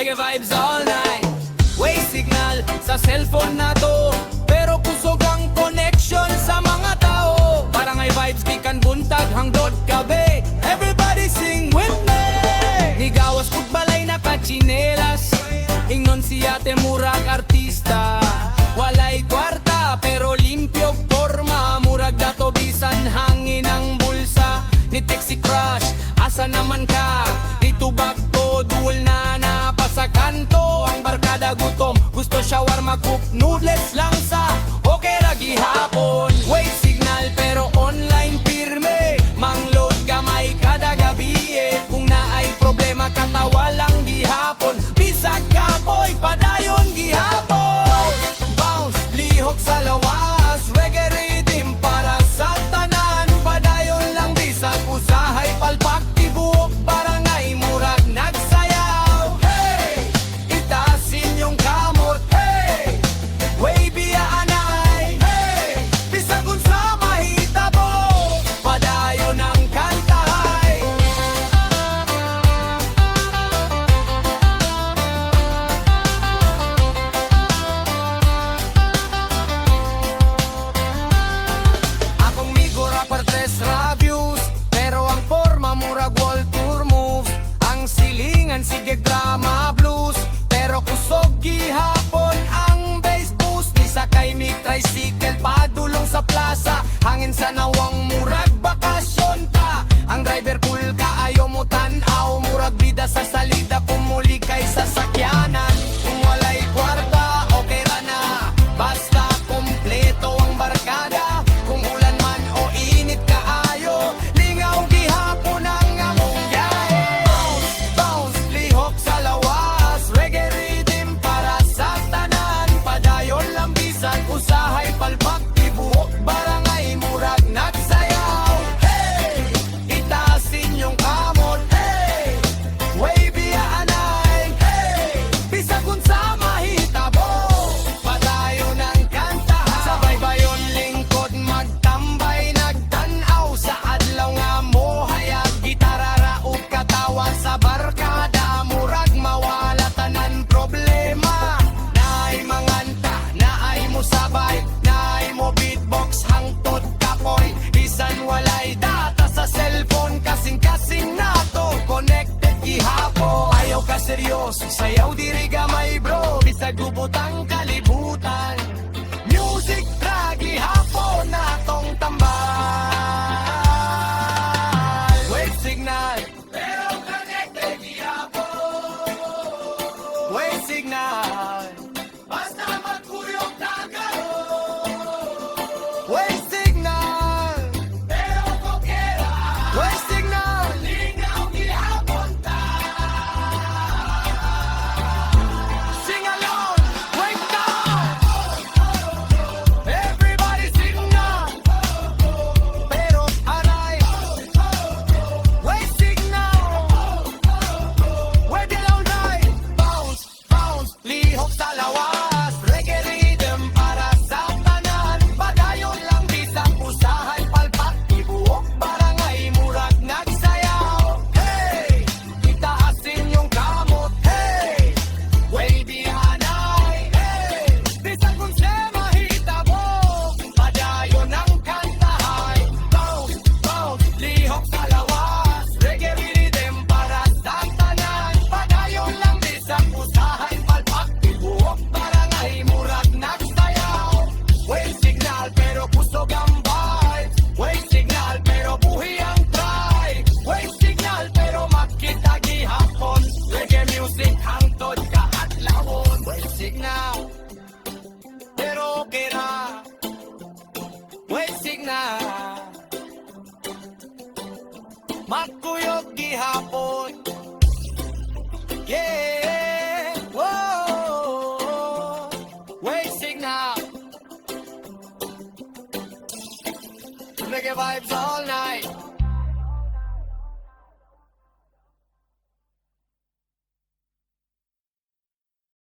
reggae vibes all night. Way signal sa cellphone na to, pero kusog ang connection sa mga tao. Barangay vibes di kan buntag hangdod kabe. Everybody sing with me. Higawas kog balay na kachinelas, ingnon siya temurag artista. Walay kwarta pero limpyo forma, murag dato bisan hangin ang bulsa. Ni Texi Crush, asa naman ka? Itubag ko, duol na sa kanto. Ang barkada gutom, gusto shawarma cook noodles lang sa okay ra gihapon. Way signal pero online pirme, mangload gamay kada gabi kung naay problema katawa lang gihapon. Bisag kapoy, padayon gihapon. Bounce, lihok sa lawas, reggae rhythm para sa tanan. Padayon lang bisag usahay palpak tibuok barangay murag nagsayaw. Hey, itasin yung kamot. Hey, way biya anay. Hey, bisag unsa mahitabo, padayon ang kantahay. Akong migo rapper tres reviews, pero ang forma murag wall tour moves. Ang silingan sige drama blues, pero kusog gihapon ang bass boost. Ni sakay mig tricycle padulong sa plaza, hangin sa nawang murag bakasyon pa. Ang driver cool ka ayaw mo tan-aw, murag bida sa salida pumuli kay sasakyanan. Kung walay kwarta okay ra na, basta kompleto ang barkada. Kung ulan man o init kaayo, lingaw gihapon ang among biyahe. Bounce, bounce, lihok sa lawas, reggae rhythm para sa tanan. Padayon lang bisan usahay palpak tibuok barangay murag nagsayaw. Hey, itasin yung kamot. Hey, way biya anay. Hey, bisag unsa mahitabo, padayon ang kantahan. Sabay bayon lingkod magtambay nagtanaw sa adlaw nga mo hayag gitara ra ug katawa sa barkada. Murag mawala tanan problema. Naay manganta, naay mo sabay, naay mo beatbox hangtod kapoy. Bisan walay data sa cellphone, kasing-kasing nato connected gihapon. Ayaw ka seryoso, sayaw diri gamay bro, bisag gubot ang kalibutan. Music ra gihapon natong tambal. Wave signal pero connected gihapon. Wave signal basta magkuyog dagat. Wave signal pero kokera. Wave signal lingaw gihapon ta. Sing along, wake up. Everybody sing now. Pero aray, wave signal. Wave it all night. Bounce, bounce, lihok sa lawas, reggae rhythm para sa tanan. Padayon lang bisang usahay palpak tibuok barangay murag nagsayaw. Hey, itaasin yung kamot. Hey, way biyanay. Hey, bisag unsa mahitabo, padayon ang kantahay. Bounce, bounce, lihok sa lawas, reggae rhythm para sa tanan. Padayon lang bisang usahay palpak tibuok barangay murag nagsayaw. Way signal pero kusog ang vibe. Way signal pero buhi ang try. Way signal pero makita gihapon. Reggae music hangtod kaadlawon. Way signal pero okay ra. Way signal magkuyog gihapon. Yeah, whoa. Way signal, reggae vibes all night.